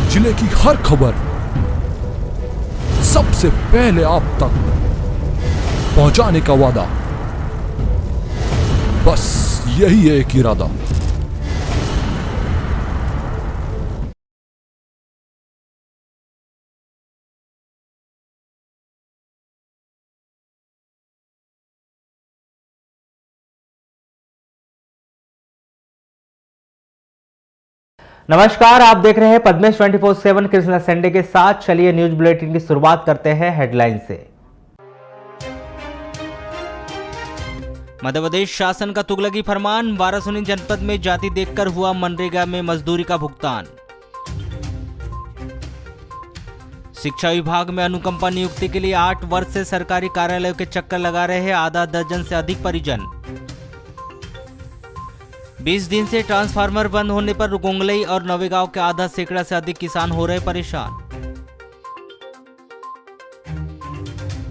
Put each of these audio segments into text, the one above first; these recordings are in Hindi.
जिले की हर खबर सबसे पहले आप तक पहुंचाने का वादा, बस यही है एक इरादा। नमस्कार, आप देख रहे हैं पद्मेश 24/7 कृष्णा संडे के साथ। चलिए न्यूज बुलेटिन की शुरुआत करते हैं हेडलाइन से। मध्य प्रदेश शासन का तुगलकी फरमान, वाराणसी जनपद में जाति देखकर हुआ मनरेगा में मजदूरी का भुगतान। शिक्षा विभाग में अनुकंपा नियुक्ति के लिए 8 वर्ष से सरकारी कार्यालयों के चक्कर लगा रहे हैं आधा दर्जन से अधिक परिजन। 20 दिन से ट्रांसफार्मर बंद होने पर रुगोंगलई और नवेगांव के आधा सैकड़ा से अधिक किसान हो रहे परेशान।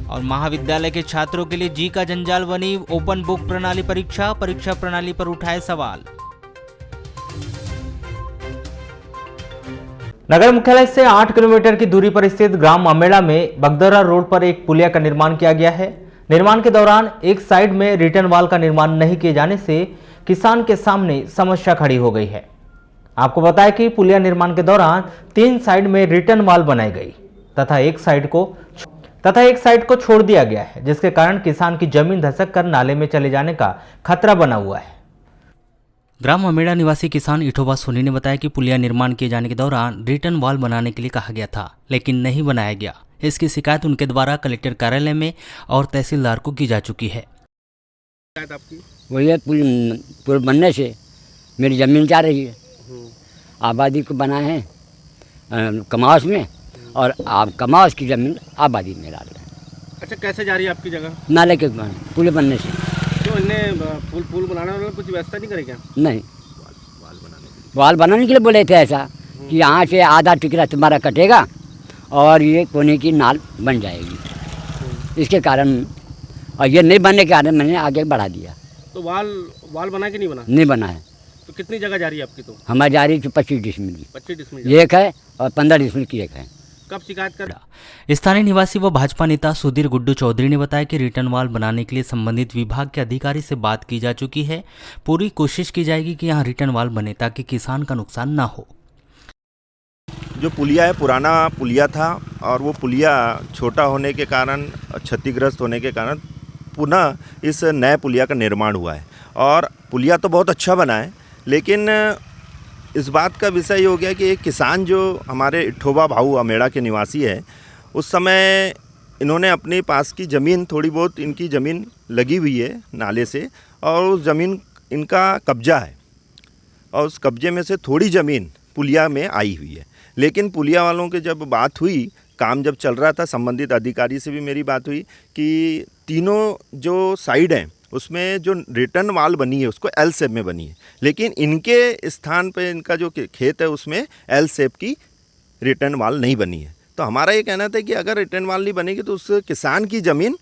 और महाविद्यालय के छात्रों के लिए जी का जंजाल बनी ओपन बुक प्रणाली परीक्षा प्रणाली पर उठाए सवाल। नगर मुख्यालय से 8 किलोमीटर की दूरी पर स्थित ग्राम अमेड़ा में बगदरा रोड पर एक पुलिया का निर्माण किया गया है। निर्माण के दौरान एक साइड में रिटर्न वॉल का निर्माण नहीं किए जाने से किसान के सामने समस्या खड़ी हो गई है। आपको बताया कि पुलिया निर्माण के दौरान 3 साइड में रिटर्न वॉल बनाई गई तथा एक साइड को छोड़ दिया गया है, जिसके कारण किसान की जमीन धसक कर नाले में चले जाने का खतरा बना हुआ है। ग्राम अमेड़ा निवासी किसान इठोबा सोनी ने बताया कि पुलिया निर्माण किए जाने के दौरान रिटर्न वॉल बनाने के लिए कहा गया था, लेकिन नहीं बनाया गया। इसकी शिकायत उनके द्वारा कलेक्टर कार्यालय में और तहसीलदार को की जा चुकी है। वही पुल बनने से मेरी ज़मीन जा रही है। आबादी को बना है कमास में, और आप कमास की ज़मीन आबादी में डाल रहे हैं। अच्छा, कैसे जा रही है आपकी जगह? नाले के पुल बनने से। क्यों इन्हें पुल बनाने वाले कुछ व्यवस्था नहीं करेगा? नहीं, वाल बनाने के लिए बोले थे ऐसा कि यहाँ से आधा टिकरा तुम्हारा कटेगा और ये कोने की नाल बन जाएगी। इसके कारण, और ये नहीं बनने के कारण मैंने आगे बढ़ा दिया। तो वाल बना कि नहीं बना? नहीं बना है। तो कितनी जगह जा रही है आपकी? तो हमारी जा रही 25 डिसमिल की। 25 डिसमिल एक है और 15 डिसमिल की एक है। कब शिकायत कर? स्थानीय निवासी व भाजपा नेता सुधीर गुड्डू चौधरी ने बताया कि रिटर्न वॉल बनाने के लिए संबंधित विभाग के अधिकारी से बात की जा चुकी है। पूरी कोशिश की जाएगी कि यहाँ रिटर्न वॉल बने ताकि किसान का नुकसान ना हो। जो पुलिया है पुराना पुलिया था, और वो पुलिया छोटा होने के कारण, क्षतिग्रस्त होने के कारण पुनः इस नए पुलिया का निर्माण हुआ है। और पुलिया तो बहुत अच्छा बना है, लेकिन इस बात का विषय ये हो गया कि एक किसान जो हमारे इठोबा भाऊ अमेड़ा के निवासी है, उस समय इन्होंने अपने पास की ज़मीन, थोड़ी बहुत इनकी ज़मीन लगी हुई है नाले से, और उस ज़मीन इनका कब्जा है, और उस कब्जे में से थोड़ी ज़मीन पुलिया में आई हुई है। लेकिन पुलिया वालों के जब बात हुई, काम जब चल रहा था, संबंधित अधिकारी से भी मेरी बात हुई कि तीनों जो साइड हैं उसमें जो रिटर्न वॉल बनी है उसको एल शेप में बनी है, लेकिन इनके स्थान पे इनका जो खेत है उसमें एल शेप की रिटर्न वॉल नहीं बनी है। तो हमारा ये कहना था कि अगर रिटर्न वॉल नहीं बनेगी तो उस किसान की ज़मीन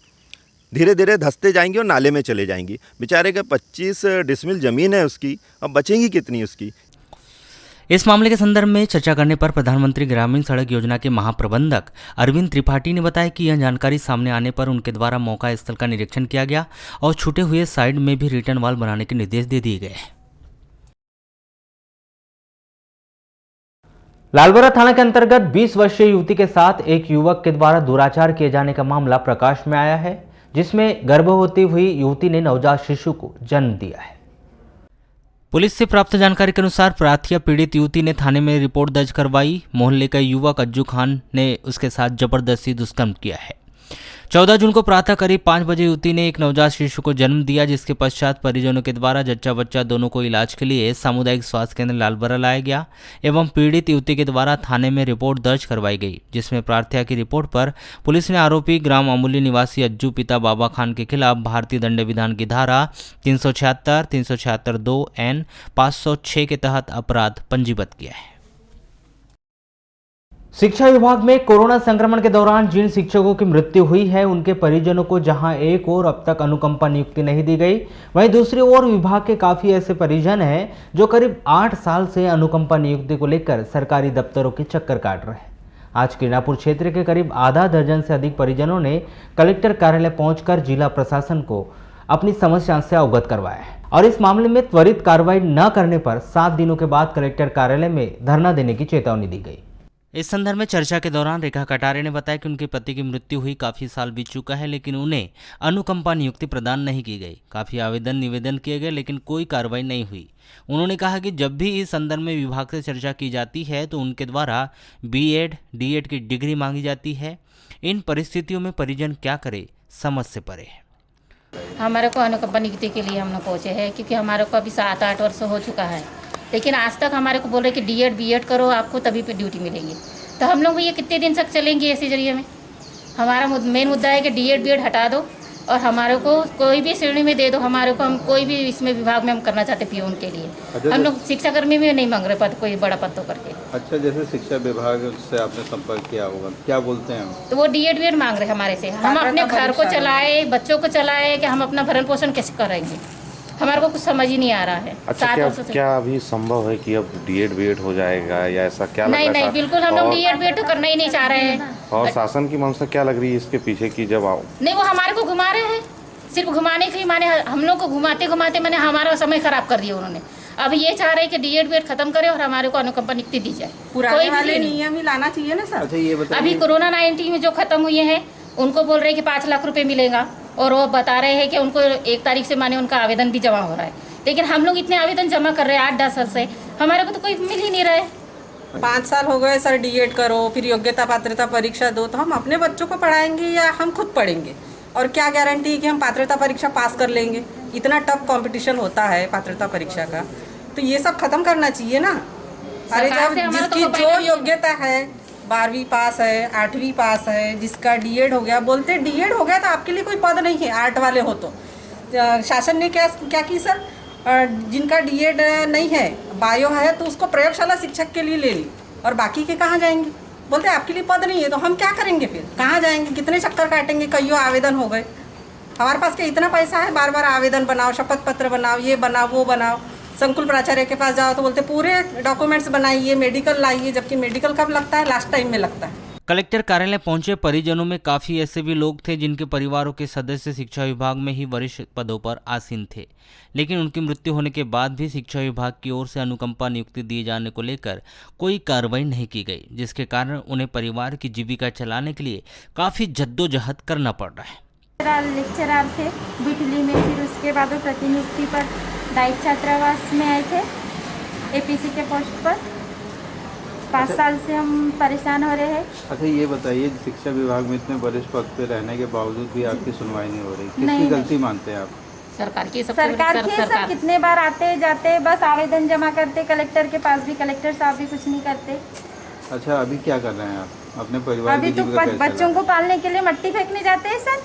धीरे धीरे धंसते जाएंगी और नाले में चले जाएंगी। बेचारे का 25 डिसमिल ज़मीन है उसकी, अब बचेंगी कितनी उसकी। इस मामले के संदर्भ में चर्चा करने पर प्रधानमंत्री ग्रामीण सड़क योजना के महाप्रबंधक अरविंद त्रिपाठी ने बताया कि यह जानकारी सामने आने पर उनके द्वारा मौका स्थल का निरीक्षण किया गया और छूटे हुए साइड में भी रिटर्न वॉल बनाने के निर्देश दे दिए गए। लालबरा थाना के अंतर्गत 20 वर्षीय युवती के साथ एक युवक के द्वारा दुराचार किए जाने का मामला प्रकाश में आया है, जिसमें गर्भवती हुई युवती ने नवजात शिशु को जन्म दिया है। पुलिस से प्राप्त जानकारी के अनुसार प्रार्थना पीड़ित युवती ने थाने में रिपोर्ट दर्ज करवाई। मोहल्ले का युवक अज्जू खान ने उसके साथ जबरदस्ती दुष्कर्म किया है। 14 जून को प्रातः करीब 5 बजे युवती ने एक नवजात शिशु को जन्म दिया, जिसके पश्चात परिजनों के द्वारा जच्चा बच्चा दोनों को इलाज के लिए सामुदायिक स्वास्थ्य केंद्र लालबरा लाया गया एवं पीड़ित युवती के द्वारा थाने में रिपोर्ट दर्ज करवाई गई, जिसमें प्रार्थना की रिपोर्ट पर पुलिस ने आरोपी ग्राम अमूली निवासी अज्जू पिता बाबा खान के खिलाफ भारतीय दंड विधान की धारा 376, 376(2) एन 506 के तहत अपराध पंजीबद्ध किया है। शिक्षा विभाग में कोरोना संक्रमण के दौरान जिन शिक्षकों की मृत्यु हुई है उनके परिजनों को जहां एक ओर अब तक अनुकंपा नियुक्ति नहीं दी गई, वहीं दूसरी ओर विभाग के काफी ऐसे परिजन हैं जो करीब 8 साल से अनुकंपा नियुक्ति को लेकर सरकारी दफ्तरों के चक्कर काट रहे हैं। आज किरनापुर क्षेत्र के करीब आधा दर्जन से अधिक परिजनों ने कलेक्टर कार्यालय पहुंचकर जिला प्रशासन को अपनी समस्या से अवगत करवाया है और इस मामले में त्वरित कार्रवाई न करने पर 7 दिनों के बाद कलेक्टर कार्यालय में धरना देने की चेतावनी दी गई। इस संदर्भ में चर्चा के दौरान रेखा कटारे ने बताया कि उनके पति की मृत्यु हुई काफ़ी साल बीत चुका है, लेकिन उन्हें अनुकंपा नियुक्ति प्रदान नहीं की गई। काफ़ी आवेदन निवेदन किए गए लेकिन कोई कार्रवाई नहीं हुई। उन्होंने कहा कि जब भी इस संदर्भ में विभाग से चर्चा की जाती है तो उनके द्वारा बीएड डीएड की डिग्री मांगी जाती है। इन परिस्थितियों में परिजन क्या करे, समझ से परे है। हमारे को अनुकंपा नियुक्ति के लिए हम लोग पहुँचे हैं क्योंकि हमारे को अभी 7-8 वर्ष हो चुका है, लेकिन आज तक हमारे को बोल रहे कि डीएड बीएड करो, आपको तभी पे ड्यूटी मिलेगी। तो हम लोग ये कितने दिन तक चलेंगे ऐसे जरिए में? हमारा मेन मुद्दा है कि डीएड बीएड हटा दो और हमारे को कोई भी श्रेणी में दे दो। हमारे को हम कोई भी इसमें विभाग में हम करना चाहते पियून के लिए। अच्छा, हम लोग शिक्षा कर्मी में नहीं मांग रहे पद, कोई बड़ा पद तो करके। अच्छा, जैसे शिक्षा विभाग से आपने संपर्क किया होगा, क्या बोलते हैं? तो वो डीएड बीएड मांग रहे हमारे से। हम अपने घर को चलाए, बच्चों को चलाए, कि हम अपना भरण पोषण कैसे करेंगे? हमारे को कुछ समझ ही नहीं आ रहा है। अच्छा, क्या अभी संभव है कि अब डीएड बीएड हो जाएगा या ऐसा क्या लग रहा है? नहीं, बिल्कुल हम लोग डीएड बीएड तो करना ही नहीं चाह रहे हैं। और शासन की मंशा क्या लग रही है इसके पीछे की? जब आओ नहीं, वो हमारे को घुमा रहे हैं, सिर्फ घुमाने के माने हम लोग को घुमाते घुमाते मैंने हमारा समय खराब कर दिया उन्होंने। अब ये चाह रहे हैं कि डीएड बीएड खत्म करे और हमारे को अनुकंपा नियुक्ति दी जाए। पुराने वाले नियम ही लाना चाहिए ना सर। अच्छा, ये बताइए, अभी कोरोना 19 में जो खत्म हुए हैं उनको बोल रहे हैं कि 5 लाख रुपए मिलेगा और वो बता रहे हैं कि उनको 1 तारीख से माने उनका आवेदन भी जमा हो रहा है, लेकिन हम लोग इतने आवेदन जमा कर रहे हैं 8-10 साल से, हमारे को तो कोई मिल ही नहीं रहा है। 5 साल हो गए सर, डीएड करो, फिर योग्यता पात्रता परीक्षा दो, तो हम अपने बच्चों को पढ़ाएंगे या हम खुद पढ़ेंगे? और क्या गारंटी है कि हम पात्रता परीक्षा पास कर लेंगे? इतना टफ कंपटीशन होता है पात्रता परीक्षा का, तो ये सब खत्म करना चाहिए ना। अरे जब जिसकी जो योग्यता है, 12वीं पास है, 8वीं पास है, जिसका डीएड हो गया, बोलते डीएड हो गया तो आपके लिए कोई पद नहीं है, आर्ट वाले हो तो। शासन ने क्या की सर, जिनका डीएड नहीं है, बायो है, तो उसको प्रयोगशाला शिक्षक के लिए ले ली, और बाकी के कहाँ जाएंगे? बोलते आपके लिए पद नहीं है, तो हम क्या करेंगे फिर? कहाँ जाएंगे? कितने चक्कर काटेंगे? कईयों आवेदन हो गए, हमारे पास क्या इतना पैसा है? बार बार आवेदन बनाओ, शपथ पत्र बनाओ, ये बनाओ वो बनाओ। संकुल प्राचार्य के पास जाओ तो बोलते पूरे डॉक्यूमेंट्स बनाइए, मेडिकल लाइए, जबकि मेडिकल कब लगता है? लास्ट टाइम में लगता है। कलेक्टर कार्यालय पहुंचे परिजनों में काफी ऐसे भी लोग थे जिनके परिवारों के सदस्य शिक्षा विभाग में ही वरिष्ठ पदों पर आसीन थे, लेकिन उनकी मृत्यु होने के बाद भी शिक्षा विभाग की ओर से अनुकंपा नियुक्ति दिए जाने को लेकर कोई कार्रवाई नहीं की गई, जिसके कारण उन्हें परिवार की जीविका चलाने के लिए काफी जद्दोजहद करना पड़ रहा है। लेक्चरर थे बिटली में, फिर उसके बाद वो प्रतिनियुक्ति पर डाइट छात्रावास में आए थे एपीसी के पोस्ट पर। 5 साल से हम परेशान हो रहे हैं। अच्छा, ये बताइए, शिक्षा विभाग में इतने वरिष्ठ पद पे रहने के बावजूद भी आपकी सुनवाई नहीं हो रही, किसकी गलती मानते हैं आप? सरकार की। सब कितने बार आते जाते, बस आवेदन जमा करते कलेक्टर के पास भी, कलेक्टर साहब भी कुछ नहीं करते। अच्छा, अभी क्या कर रहे हैं आप? अपने परिवार अभी तो बच्चों को पालने के लिए मट्टी फेंकने जाते हैं सर।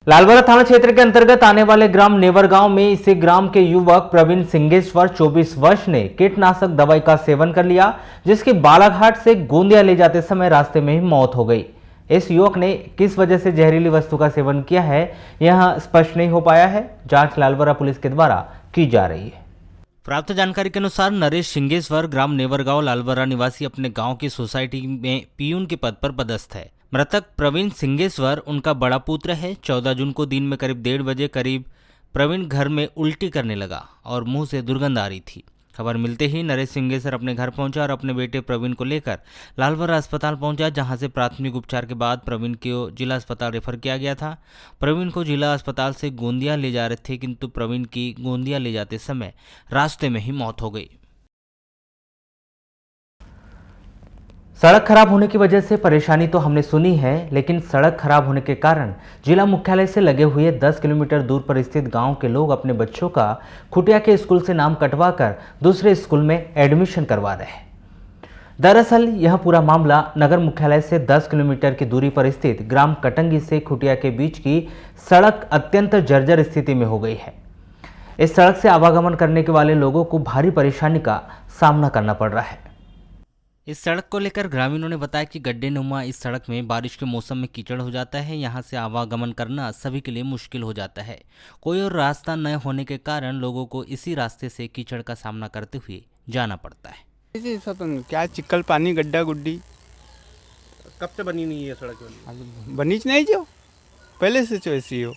लालबरा थाना क्षेत्र के अंतर्गत आने वाले ग्राम नेवरगांव में इसी ग्राम के युवक प्रवीण सिंगेश्वर 24 वर्ष ने कीटनाशक दवाई का सेवन कर लिया, जिसकी बालाघाट से गोंदिया ले जाते समय रास्ते में ही मौत हो गई। इस युवक ने किस वजह से जहरीली वस्तु का सेवन किया है यह स्पष्ट नहीं हो पाया है। जांच लालबरा पुलिस के द्वारा की जा रही है। प्राप्त जानकारी के अनुसार नरेश सिंगेश्वर ग्राम नेवरगांव लालबरा निवासी अपने गांव की सोसाइटी में पियून के पद पर पदस्थ है। मृतक प्रवीण सिंगेश्वर उनका बड़ा पुत्र है। 14 जून को दिन में करीब 1:30 बजे करीब प्रवीण घर में उल्टी करने लगा और मुंह से दुर्गंध आ रही थी। खबर मिलते ही नरेश सिंगेश्वर अपने घर पहुंचा और अपने बेटे प्रवीण को लेकर लालबरा अस्पताल पहुंचा, जहां से प्राथमिक उपचार के बाद प्रवीण को जिला अस्पताल रेफर किया गया था। प्रवीण को जिला अस्पताल से गोंदिया ले जा रहे थे, किंतु प्रवीण की गोंदिया ले जाते समय रास्ते में ही मौत हो गई। सड़क खराब होने की वजह से परेशानी तो हमने सुनी है, लेकिन सड़क खराब होने के कारण जिला मुख्यालय से लगे हुए 10 किलोमीटर दूर पर स्थित गांव के लोग अपने बच्चों का खुटिया के स्कूल से नाम कटवा कर दूसरे स्कूल में एडमिशन करवा रहे हैं। दरअसल यह पूरा मामला नगर मुख्यालय से 10 किलोमीटर की दूरी पर स्थित ग्राम कटंगी से खुटिया के बीच की सड़क अत्यंत जर्जर स्थिति में हो गई है। इस सड़क से आवागमन करने के वाले लोगों को भारी परेशानी का सामना करना पड़ रहा है। इस सड़क को लेकर ग्रामीणों ने बताया कि गड्ढेनुमा इस सड़क में बारिश के मौसम में कीचड़ हो जाता है। यहाँ से आवागमन करना सभी के लिए मुश्किल हो जाता है। कोई और रास्ता न होने के कारण लोगों को इसी रास्ते से कीचड़ का सामना करते हुए जाना पड़ता है। जी सब क्या चिक्कल पानी गड्ढा गुड्डी। कब से बनी नहीं है सड़क वाली? बनी नहीं जो पहले से तो ऐसी हो।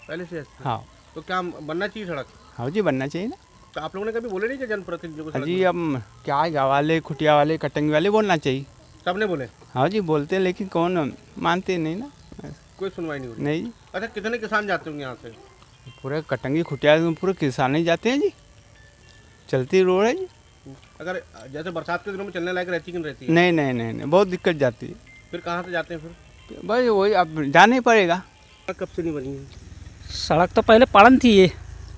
पहले से ऐसी? हाँ। तो क्या बनना चाहिए सड़क? हाँ जी बनना चाहिए ना। तो आप लोगों ने कभी बोले नहीं कि जनप्रतिनिधियों को? जी अब क्या गाँव वाले खुटिया वाले कटंगी वाले बोलना चाहिए। सबने बोले? हाँ जी बोलते हैं लेकिन कौन मानते नहीं ना। कोई सुनवाई नहीं हो रही? नहीं। अच्छा कितने किसान जाते होंगे यहाँ से? पूरे कटंगी खुटिया पूरे किसान ही जाते हैं जी। चलती रोड है जी। अगर जैसे बरसात के दिनों में चलने लायक रहती कि नहीं रहती? नहीं नहीं नहीं नहीं बहुत दिक्कत जाती है। फिर कहाँ से जाते हैं फिर? बस वही अब जाना ही पड़ेगा। कब से नहीं बनी है सड़क? तो पहले पड़न थी, ये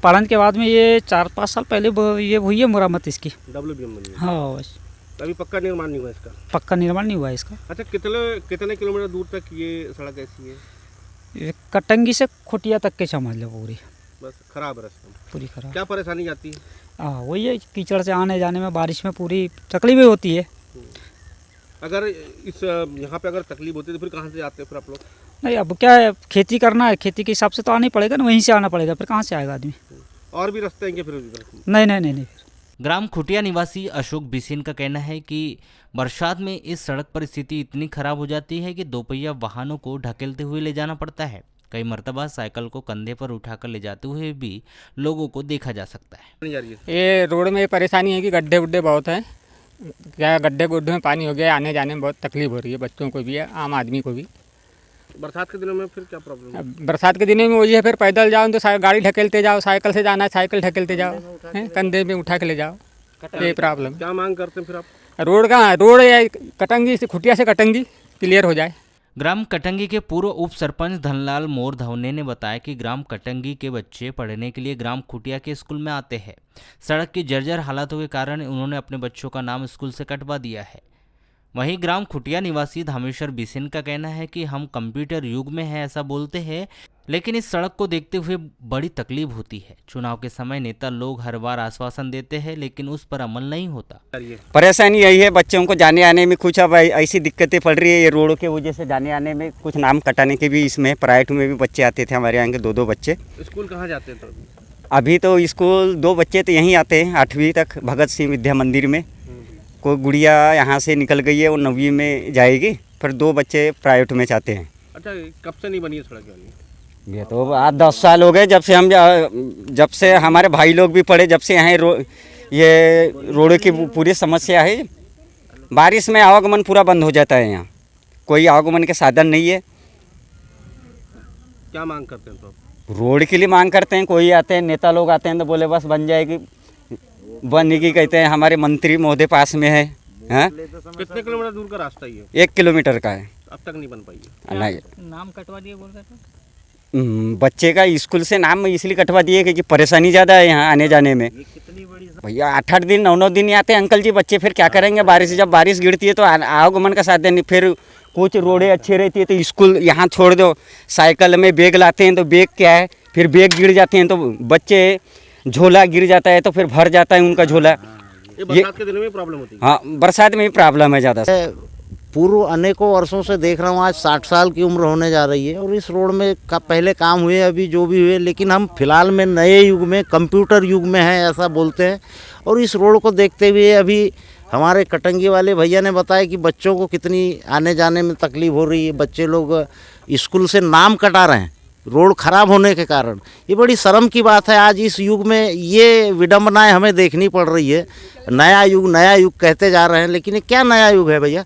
पड़न के बाद में ये 4-5 साल पहले ये हुई है मुरम्मत इसकी। WBM बनी है? हाँ बस। अभी पक्का निर्माण नहीं हुआ इसका? पक्का निर्माण नहीं हुआ इसका। अच्छा कितने किलोमीटर दूर तक ये सड़क ऐसी है? ये कटंगी से खुटिया तक के समझ लो पूरी बस खराब है रास्ता पूरी खराब। क्या परेशानी आती है? हाँ वही है, कीचड़ से आने जाने में बारिश में पूरी तकलीफ होती है। अगर इस यहाँ पे अगर तकलीफ होती है तो फिर कहाँ से आते हैं फिर आप लोग? नहीं अब क्या है, खेती करना है, खेती के हिसाब से तो आना ही पड़ेगा ना, वहीं से आना पड़ेगा, फिर कहाँ से आएगा आदमी? और भी रास्ते हैं फिर? नहीं नहीं नहीं नहीं। ग्राम खुटिया निवासी अशोक बिसेन का कहना है कि बरसात में इस सड़क पर स्थिति इतनी खराब हो जाती है कि दोपहिया वाहनों को ढकेलते हुए ले जाना पड़ता है। कई मर्तबा साइकिल को कंधे पर उठाकर ले जाते हुए भी लोगों को देखा जा सकता है। ये रोड में परेशानी है कि गड्ढे गुड्ढे बहुत हैं। क्या गड्ढे गुड्ढे में पानी हो गया, आने जाने में बहुत तकलीफ हो रही है, बच्चों को भी है, आम आदमी को भी। बरसात के दिनों में फिर क्या प्रॉब्लम है? बरसात के दिनों में वही है, फिर पैदल जाओ तो गाड़ी ढकेलते जाओ, साइकिल से जाना है साइकिल ढकेलते जाओ, कंधे में उठा के ले जाओ, ये प्रॉब्लम। क्या मांग करते हैं फिर आप? रोड कहाँ, रोड कटंगी से खुटिया से कटंगी क्लियर हो जाए। ग्राम कटंगी के पूर्व उप सरपंच धनलाल मोरधवने ने बताया कि ग्राम कटंगी के बच्चे पढ़ने के लिए ग्राम खुटिया के स्कूल में आते हैं। सड़क की जर्जर हालातों के कारण उन्होंने अपने बच्चों का नाम स्कूल से कटवा दिया है। वहीं ग्राम खुटिया निवासी धामेश्वर बिसेन का कहना है कि हम कंप्यूटर युग में हैं ऐसा बोलते हैं, लेकिन इस सड़क को देखते हुए बड़ी तकलीफ होती है। चुनाव के समय नेता लोग हर बार आश्वासन देते हैं लेकिन उस पर अमल नहीं होता। परेशानी यही है, बच्चों को जाने आने में कुछ अब ऐसी दिक्कतें पड़ रही है। ये रोडों के वजह से जाने आने में कुछ नाम कटाने के भी इसमें प्राइवेट में भी बच्चे आते थे हमारे यहाँ के 2-2 बच्चे। स्कूल कहाँ जाते हैं? अभी तो स्कूल 2 बच्चे तो यहीं आते हैं 8वीं तक भगत सिंह विद्या मंदिर में। कोई गुड़िया यहाँ से निकल गई है, वो 9वीं में जाएगी, फिर 2 बच्चे प्राइवेट में जाते हैं। अच्छा कब से नहीं बनी है सड़क वाली? ये तो 8-10 साल हो गए जब से हमारे भाई लोग भी पढ़े, जब से यहाँ ये रोड की पूरी समस्या है। बारिश में आवागमन पूरा बंद हो जाता है, यहाँ कोई आवागमन के साधन नहीं है। क्या मांग करते हैं तो? रोड के लिए मांग करते हैं, कोई आते हैं नेता लोग आते हैं तो बोले बस बन जाएगी, बनेगी कहते हैं, हमारे मंत्री महोदय पास में है। कितने किलोमीटर दूर का रास्ता ही है? 1 किलोमीटर का है। अब तक नहीं बन पाई है? नहीं, नाम कटवा दिए बोल रहे थे। बच्चे का स्कूल से नाम इसलिए कटवा दिए क्योंकि परेशानी ज़्यादा है यहाँ आने जाने में। भैया 8-8 दिन 9-9 दिन ही आते हैं अंकल जी बच्चे, फिर क्या करेंगे? बारिश जब बारिश गिरती है तो आवागमन का साधन नहीं। फिर कुछ रोडें अच्छी रहती है तो स्कूल यहाँ छोड़ दो, साइकिल में बैग लाते हैं तो बैग क्या है, फिर बैग गिर जाते हैं तो बच्चे झोला गिर जाता है तो फिर भर जाता है उनका झोला। ये बरसात के दिनों में प्रॉब्लम होती है? हाँ बरसात में ही प्रॉब्लम है ज़्यादा। पूर्व अनेकों वर्षों से देख रहा हूँ, आज 60 साल की उम्र होने जा रही है और इस रोड में पहले काम हुए अभी जो भी हुए, लेकिन हम फिलहाल में नए युग में कंप्यूटर युग में हैं ऐसा बोलते हैं। और इस रोड को देखते हुए अभी हमारे कटंगी वाले भैया ने बताया कि बच्चों को कितनी आने जाने में तकलीफ हो रही है। बच्चे लोग स्कूल से नाम कटा रहे हैं रोड ख़राब होने के कारण। ये बड़ी शर्म की बात है, आज इस युग में ये विडंबनाएं हमें देखनी पड़ रही है। नया युग कहते जा रहे हैं, लेकिन ये क्या नया युग है भैया?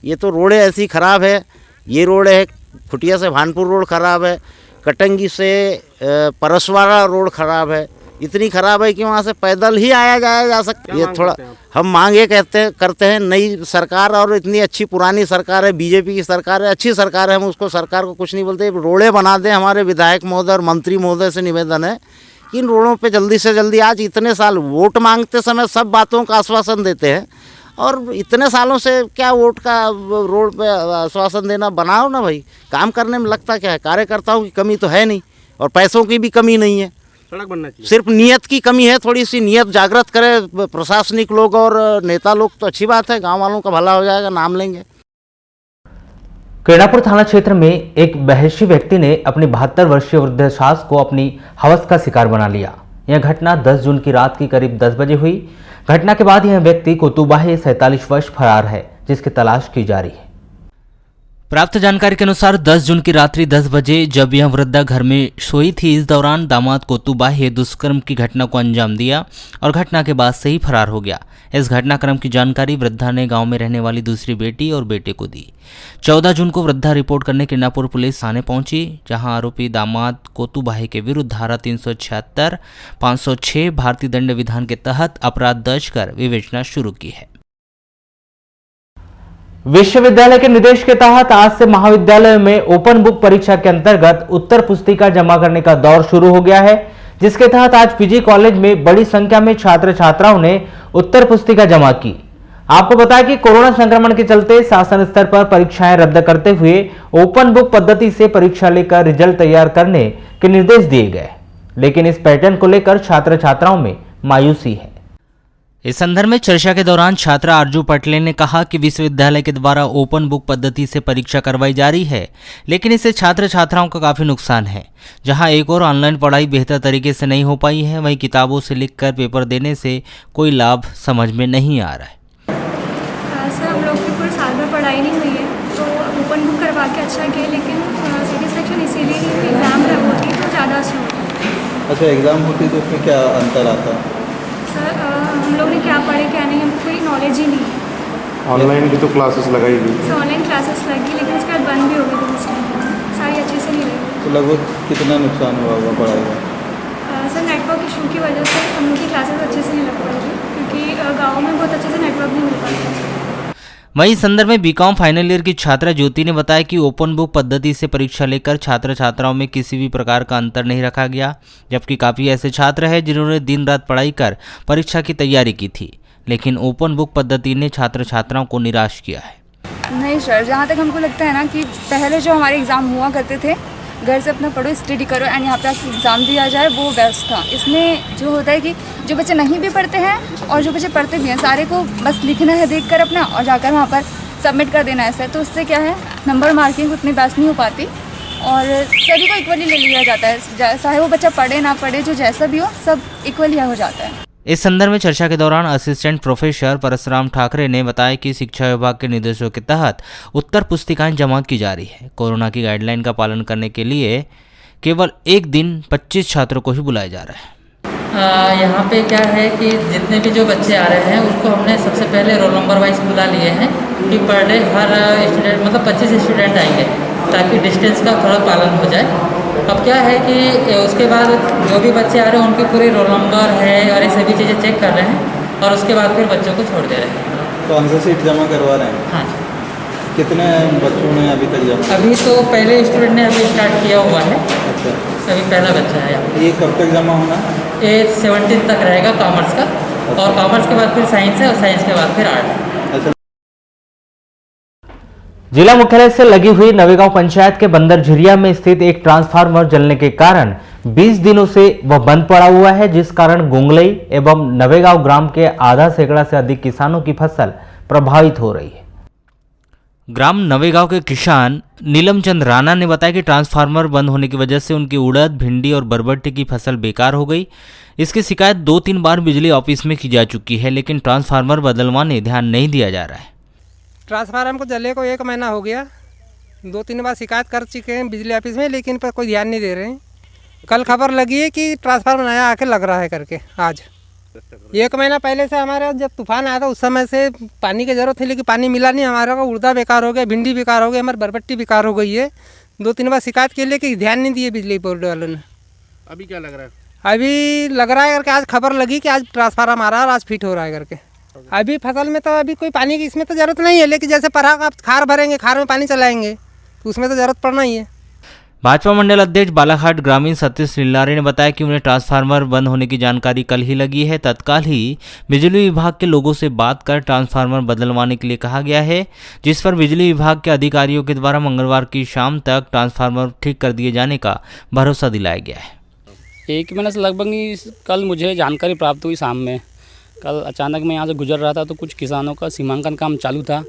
ये तो रोडें ऐसी ख़राब है। ये रोड है खुटिया से भानपुर रोड ख़राब है, कटंगी से परसवाड़ा रोड ख़राब है, इतनी ख़राब है कि वहाँ से पैदल ही आया जाया जा सकता है। ये थोड़ा हम मांगे करते हैं नई सरकार, और इतनी अच्छी पुरानी सरकार है, बीजेपी की सरकार है, अच्छी सरकार है, हम उसको सरकार को कुछ नहीं बोलते। रोडें बना दें। हमारे विधायक महोदय और मंत्री महोदय से निवेदन है कि इन रोडों पे जल्दी से जल्दी, आज इतने साल वोट मांगते समय सब बातों का आश्वासन देते हैं और इतने सालों से क्या वोट का रोड पे आश्वासन देना? बनाओ ना भाई, काम करने में लगता क्या है? कार्यकर्ताओं की कमी तो है नहीं और पैसों की भी कमी नहीं है, सड़क बनना चाहिए। सिर्फ नियत की कमी है, थोड़ी सी नियत जागृत करे प्रशासनिक लोग और नेता लोग तो अच्छी बात है, गांव वालों का भला हो जाएगा, नाम लेंगे। केरणापुर थाना क्षेत्र में एक बहशी व्यक्ति ने अपनी 72 वर्षीय वृद्ध सास को अपनी हवस का शिकार बना लिया। यह घटना 10 जून की रात की करीब 10 बजे हुई। घटना के बाद यह व्यक्ति कोतुबाहे 47 वर्ष फरार है, जिसकी तलाश की जा रही है। प्राप्त जानकारी के अनुसार 10 जून की रात्रि 10 बजे जब यह वृद्धा घर में सोई थी, इस दौरान दामाद कोतुबाहे दुष्कर्म की घटना को अंजाम दिया और घटना के बाद से ही फरार हो गया। इस घटनाक्रम की जानकारी वृद्धा ने गांव में रहने वाली दूसरी बेटी और बेटे को दी। 14 जून को वृद्धा रिपोर्ट करने केरणापुर पुलिस थाने पहुंची, जहां आरोपी दामाद कोतुबाहे के विरुद्ध धारा 376, 506 भारतीय दंड विधान के तहत अपराध दर्ज कर विवेचना शुरू की है। विश्वविद्यालय के निर्देश के तहत आज से महाविद्यालय में ओपन बुक परीक्षा के अंतर्गत उत्तर पुस्तिका जमा करने का दौर शुरू हो गया है, जिसके तहत आज पीजी कॉलेज में बड़ी संख्या में छात्र छात्राओं ने उत्तर पुस्तिका जमा की। आपको बताया कि कोरोना संक्रमण के चलते शासन स्तर पर परीक्षाएं रद्द करते हुए ओपन बुक पद्धति से परीक्षा लेकर रिजल्ट तैयार करने के निर्देश दिए गए, लेकिन इस पैटर्न को लेकर छात्र छात्राओं में मायूसी है। इस संदर्भ में चर्चा के दौरान छात्रा आरजू पटले ने कहा कि विश्वविद्यालय के द्वारा ओपन बुक पद्धति से परीक्षा करवाई जा रही है, लेकिन इससे छात्र छात्राओं का काफी नुकसान है। जहां एक और ऑनलाइन पढ़ाई बेहतर तरीके से नहीं हो पाई है, वहीं किताबों से लिखकर पेपर देने से कोई लाभ समझ में नहीं आ रहा है। सर, हम लोग की पूरे साल भर पढ़ाई नहीं हुई है, तो ओपन बुक करवा के अच्छा किया, लेकिन सेटिस्फेक्शन इसीलिए एग्ज़ाम होती तो ज़्यादा अच्छा होता। अच्छा, एग्ज़ाम होती तो उसमें क्या अंतर आता? सर, हम लोग ने क्या पढ़े क्या नहीं, हमको कोई नॉलेज ही नहीं है। ऑनलाइन भी तो क्लासेस लगाई गई। सर, ऑनलाइन क्लासेस लगी, लेकिन उसके बाद बंद भी हो गई थी, सारी अच्छे से नहीं लगी। तो लगभग कितना नुकसान हुआ होगा पढ़ाई का? सर, नेटवर्क इशू की वजह से उनकी क्लासेस अच्छे से नहीं लग पाई थी, क्योंकि गाँव में बहुत अच्छे से नेटवर्क नहीं मिल पाता। वहीं इस संदर्भ में बीकॉम फाइनल ईयर की छात्रा ज्योति ने बताया कि ओपन बुक पद्धति से परीक्षा लेकर छात्र छात्राओं में किसी भी प्रकार का अंतर नहीं रखा गया, जबकि काफ़ी ऐसे छात्र हैं जिन्होंने दिन रात पढ़ाई कर परीक्षा की तैयारी की थी, लेकिन ओपन बुक पद्धति ने छात्र छात्राओं को निराश किया है। नहीं सर, जहाँ तक हमको लगता है ना कि पहले जो हमारे एग्ज़ाम हुआ करते थे, घर से अपना पढ़ो, स्टडी करो एंड यहाँ पे आके एग्ज़ाम दिया जाए, वो बेस्ट था। इसमें जो होता है कि जो बच्चे नहीं भी पढ़ते हैं और जो बच्चे पढ़ते भी हैं, सारे को बस लिखना है देख कर अपना और जाकर वहाँ पर सबमिट कर देना है सर। तो उससे क्या है, नंबर मार्किंग उतनी बेस्ट नहीं हो पाती और सभी को इक्वली ले लिया जाता है, चाहे वो बच्चा पढ़े ना पढ़े, जो जैसा भी हो सब इक्वली हो जाता है। इस संदर्भ में चर्चा के दौरान असिस्टेंट प्रोफेसर परशुराम ठाकरे ने बताया कि शिक्षा विभाग के निर्देशों के तहत उत्तर पुस्तिकाएं जमा की जा रही है। कोरोना की गाइडलाइन का पालन करने के लिए केवल एक दिन 25 छात्रों को ही बुलाया जा रहा है। यहाँ पे क्या है कि जितने भी जो बच्चे आ रहे हैं उसको हमने सबसे पहले रोल नंबर वाइज बुला लिए हैं कि पर डे हर स्टूडेंट मतलब 25 स्टूडेंट आएंगे, ताकि डिस्टेंस का थोड़ा पालन हो जाए। अब क्या है कि उसके बाद जो भी बच्चे आ रहे हैं उनकी पूरी रोल नंबर है और ये सभी चीज़ें चेक कर रहे हैं और उसके बाद फिर बच्चों को छोड़ दे रहे हैं। कौन सा सीट जमा करवा रहे हैं? हाँ। कितने बच्चों ने अभी तक जमा? अभी तो पहले स्टूडेंट ने अभी स्टार्ट किया हुआ है। अच्छा, अभी पहला बच्चा है। ये कब तक जमा होना? ये 17 तक रहेगा कॉमर्स का। अच्छा। और कॉमर्स के बाद फिर साइंस है और साइंस के बाद फिर आर्ट। अच्छा। जिला मुख्यालय से लगी हुई नवेगांव पंचायत के बंदर झिरिया में स्थित एक ट्रांसफार्मर जलने के कारण 20 दिनों से वह बंद पड़ा हुआ है, जिस कारण गोंगलई एवं नवेगांव ग्राम के आधा सैकड़ा से अधिक किसानों की फसल प्रभावित हो रही है। ग्राम नवेगांव के किसान नीलम चंद राणा ने बताया कि ट्रांसफार्मर बंद होने की वजह से उनकी उड़द, भिंडी और बरबट्टी की फसल बेकार हो गई। इसकी शिकायत 2-3 बार बिजली ऑफिस में की जा चुकी है, लेकिन ट्रांसफार्मर बदलवाने ध्यान नहीं दिया जा रहा है। ट्रांसफार्मर को जले को 1 महीना हो गया, 2-3 बार शिकायत कर चुके हैं बिजली ऑफिस में, लेकिन पर कोई ध्यान नहीं दे रहे हैं। कल खबर लगी है कि ट्रांसफार्मर नया आके लग रहा है करके। आज 1 महीना पहले से हमारे जब तूफान आया था उस समय से पानी की ज़रूरत थी, लेकिन पानी मिला नहीं। हमारा को उड़दा बेकार हो गया, भिंडी बेकार हो गई, हमारी बरबट्टी बेकार हो गई है। 2-3 बार शिकायत के लिए कि ध्यान नहीं दिए बिजली बोर्ड वालों ने। अभी क्या लग रहा है? अभी लग रहा है करके आज खबर लगी कि आज ट्रांसफार्मर हमारा और आज फिट हो रहा है करके। अभी फसल में तो अभी कोई पानी की इसमें तो ज़रूरत नहीं है, लेकिन जैसे पराग आप खार भरेंगे, खार में पानी चलाएंगे तो उसमें तो ज़रूरत पड़ना ही है। भाजपा मंडल अध्यक्ष बालाघाट ग्रामीण सतीश सिल्लारे ने बताया कि उन्हें ट्रांसफार्मर बंद होने की जानकारी कल ही लगी है। तत्काल ही बिजली विभाग के लोगों से बात कर ट्रांसफार्मर बदलवाने के लिए कहा गया है, जिस पर बिजली विभाग के अधिकारियों के द्वारा मंगलवार की शाम तक ट्रांसफार्मर ठीक कर दिए जाने का भरोसा दिलाया गया है। 1 महीने से लगभग नहीं, कल मुझे जानकारी प्राप्त हुई शाम में। कल अचानक मैं यहाँ से गुजर रहा था तो कुछ किसानों का सीमांकन काम चालू था।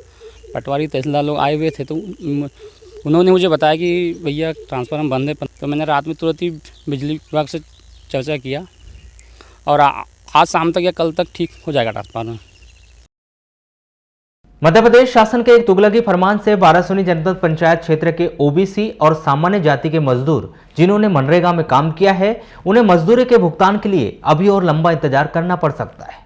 पटवारी तहसीलदार लोग आए हुए थे तो उन्होंने मुझे बताया कि भैया ट्रांसफार्मर बंद है। तो मैंने रात में तुरंत ही बिजली विभाग से चर्चा किया और आज शाम तक या कल तक ठीक हो जाएगा ट्रांसफार्मर। मध्य प्रदेश शासन के एक तुगलकी फरमान से वारासुनी जनपद पंचायत क्षेत्र के ओबीसी और सामान्य जाति के मजदूर जिन्होंने मनरेगा में काम किया है, उन्हें मजदूरी के भुगतान के लिए अभी और लंबा इंतजार करना पड़ सकता है।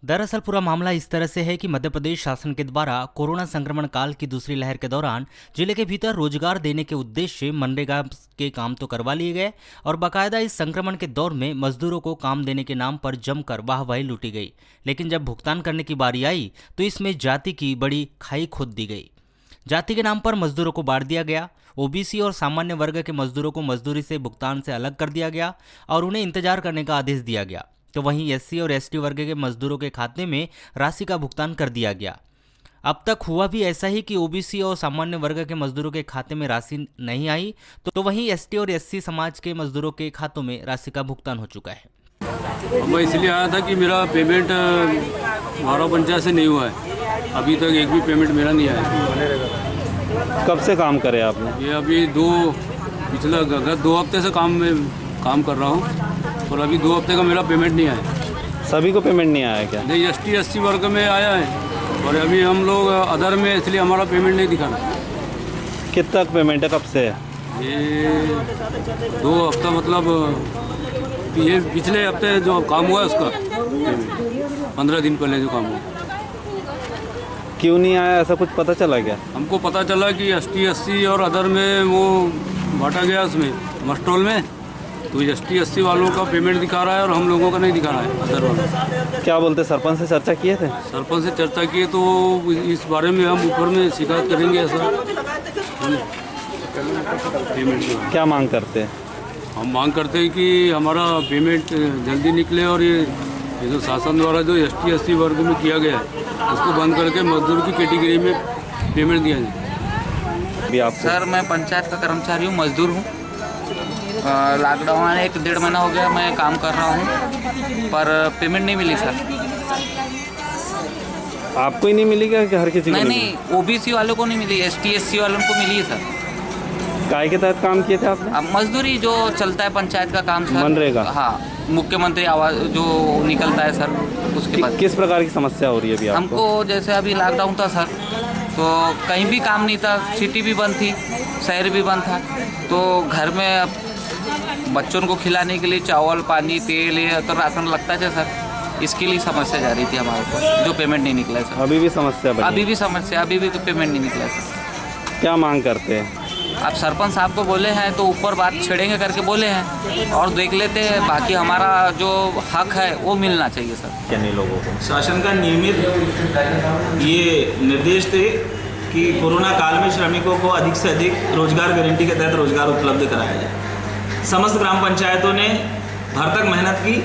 दरअसल पूरा मामला इस तरह से है कि मध्य प्रदेश शासन के द्वारा कोरोना संक्रमण काल की दूसरी लहर के दौरान जिले के भीतर रोजगार देने के उद्देश्य से मनरेगा के काम तो करवा लिए गए और बाकायदा इस संक्रमण के दौर में मजदूरों को काम देने के नाम पर जमकर वाहवाही लूटी गई। लेकिन जब भुगतान करने की बारी आई तो इसमें जाति की बड़ी खाई खोद दी गई। जाति के नाम पर मजदूरों को बांट दिया गया। ओबीसी और सामान्य वर्ग के मजदूरों को मजदूरी से भुगतान से अलग कर दिया गया और उन्हें इंतजार करने का आदेश दिया गया। तो वहीं एससी और एसटी वर्ग के मजदूरों के खाते में राशि का भुगतान कर दिया गया। अब तक हुआ भी ऐसा ही कि ओबीसी और सामान्य वर्ग के मजदूरों के खाते में राशि नहीं आई, तो वहीं एसटी और एससी समाज के मजदूरों के खातों में राशि का भुगतान हो चुका है। मैं इसलिए आया था कि मेरा पेमेंट वारा पंचायत से नहीं हुआ है, अभी तक एक भी पेमेंट मेरा नहीं आया। कब से काम करे आपने? ये अभी पिछला 2 हफ्ते से काम कर रहा हूँ और अभी 2 हफ्ते का मेरा पेमेंट नहीं आया। सभी को पेमेंट नहीं आया क्या? नहीं, एसटी एससी वर्ग में आया है और अभी हम लोग अदर में, इसलिए हमारा पेमेंट नहीं दिखा रहा। कितना तक पेमेंट है, कब से है? ये 2 हफ्ता, मतलब ये पिछले हफ्ते जो काम हुआ है उसका 15 दिन पहले जो काम हुआ। क्यों नहीं आया, ऐसा कुछ पता चला क्या? हमको पता चला कि एसटी एससी और अदर में वो बांटा गया, उसमें मस्टोल में, तो एसटी एससी वालों का पेमेंट दिखा रहा है और हम लोगों का नहीं दिखा रहा है, अदर वालों। क्या बोलते, सरपंच से चर्चा किए थे? सरपंच से चर्चा किए तो इस बारे में हम ऊपर में शिकायत करेंगे। ऐसा पेमेंट क्या मांग करते हैं? हम मांग करते हैं कि हमारा पेमेंट जल्दी निकले और ये जो शासन द्वारा जो एसटी एससी वर्ग में किया गया है उसको बंद करके मजदूर की कैटेगरी में पेमेंट दिया जाए। सर, मैं पंचायत का कर्मचारी हूँ, मजदूर हूँ। लॉकडाउन में 1-1.5 महीना हो गया मैं काम कर रहा हूँ, पर पेमेंट नहीं मिली सर। आपको ही नहीं मिली क्या? हर किसी को नहीं, ओबीसी वालों को नहीं मिली, एसटी एससी वालों को मिली है सर। काय के तहत काम किए थे आपने? अब मजदूरी जो चलता है पंचायत का काम सर, मनरेगा। हाँ, मुख्यमंत्री आवास जो निकलता है सर, उसके बाद। किस प्रकार की समस्या हो रही है अभी आपको? हमको जैसे अभी लॉकडाउन था सर, तो कहीं भी काम नहीं था, सिटी भी बंद थी, शहर भी बंद था, तो घर में बच्चों को खिलाने के लिए चावल, पानी, तेल, ये तो राशन लगता है सर। इसके लिए समस्या जा रही थी हमारे को, जो पेमेंट नहीं निकला है सर। अभी भी समस्या बनी? अभी भी समस्या, अभी भी पेमेंट नहीं निकला है सर। क्या मांग करते हैं? आप सरपंच साहब को बोले हैं तो ऊपर बात छेड़ेंगे करके बोले हैं और देख लेते हैं, बाकी हमारा जो हक है वो मिलना चाहिए सर। किन्हीं लोगों को शासन का नियमित ये निर्देश थे कि कोरोना काल में श्रमिकों को अधिक से अधिक रोजगार गारंटी के तहत रोजगार उपलब्ध कराया जाए। समस्त ग्राम पंचायतों ने भरसक मेहनत की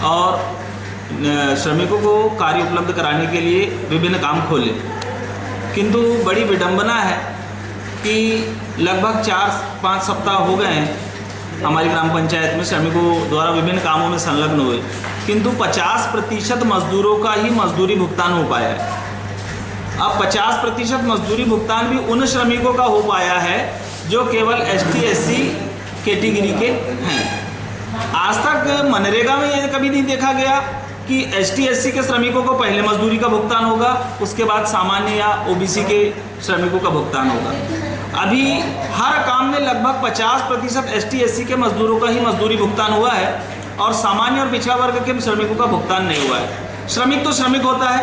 और श्रमिकों को कार्य उपलब्ध कराने के लिए विभिन्न काम खोले, किंतु बड़ी विडंबना है कि लगभग 4-5 सप्ताह हो गए हैं हमारी ग्राम पंचायत में श्रमिकों द्वारा विभिन्न कामों में संलग्न हुए, किंतु 50% मजदूरों का ही मजदूरी भुगतान हो पाया है। अब 50% मजदूरी भुगतान भी उन श्रमिकों का हो पाया है जो केवल एसटी एससी कैटेगरी के हैं। आज तक मनरेगा में यह कभी नहीं देखा गया कि एसटी एससी के श्रमिकों को पहले मजदूरी का भुगतान होगा, उसके बाद सामान्य या ओबीसी के श्रमिकों का भुगतान होगा। अभी हर काम में लगभग 50% एसटी एससी के मजदूरों का ही मजदूरी भुगतान हुआ है और सामान्य और पिछड़ा वर्ग के श्रमिकों का भुगतान नहीं हुआ है। श्रमिक तो श्रमिक होता है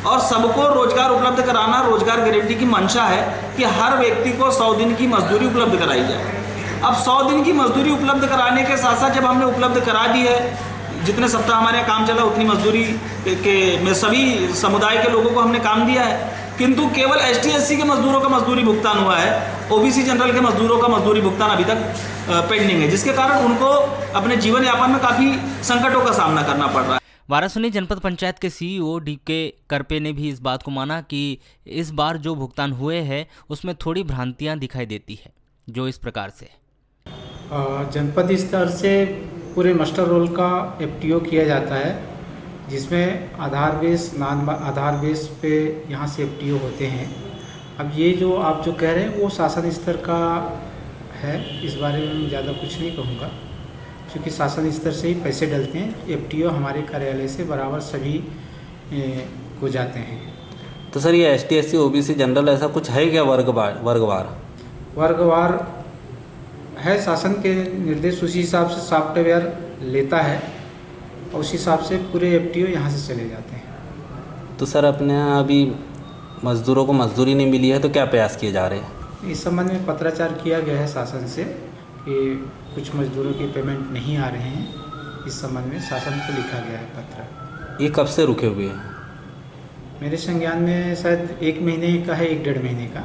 और सबको रोजगार उपलब्ध कराना रोजगार गारंटी की मंशा है कि हर व्यक्ति को 100 दिन की मजदूरी उपलब्ध कराई जाए। अब 100 दिन की मजदूरी उपलब्ध कराने के साथ साथ जब हमने उपलब्ध करा दी है, जितने सप्ताह हमारे यहाँ काम चला उतनी मजदूरी के में सभी समुदाय के लोगों को हमने काम दिया है, किंतु केवल एसटी एससी के मजदूरों का मजदूरी भुगतान हुआ है, ओबीसी जनरल के मजदूरों का मजदूरी भुगतान अभी तक पेंडिंग है, जिसके कारण उनको अपने जीवन यापन में काफ़ी संकटों का सामना करना पड़ रहा है। वारासुनी जनपद पंचायत के सीईओ डीके करपे ने भी इस बात को माना कि इस बार जो भुगतान हुए हैं उसमें थोड़ी भ्रांतियां दिखाई देती है, जो इस प्रकार से जनपद स्तर से पूरे मास्टर रोल का एफटीओ किया जाता है, जिसमें आधार बेस नॉन आधार बेस पे यहाँ से एफटीओ होते हैं। अब ये जो आप जो कह रहे हैं वो शासन स्तर का है, इस बारे में मैं ज़्यादा कुछ नहीं कहूँगा, क्योंकि शासन स्तर से ही पैसे डलते हैं। एफटीओ हमारे कार्यालय से बराबर सभी को जाते हैं। तो सर ये ST SC OBC जनरल ऐसा कुछ है क्या वर्गवार है, शासन के निर्देश उसी हिसाब से सॉफ्टवेयर लेता है और उस हिसाब से पूरे एफटीओ यहाँ से चले जाते हैं। तो सर अपने यहाँ अभी मज़दूरों को मजदूरी नहीं मिली है, तो क्या प्रयास किए जा रहे हैं? इस संबंध में पत्राचार किया गया है शासन से कि कुछ मजदूरों की पेमेंट नहीं आ रहे हैं। इस संबंध में शासन को लिखा गया है पत्र। ये कब से रुके हुए हैं? मेरे संज्ञान में शायद 1 महीने का है, 1 डेढ़ महीने का।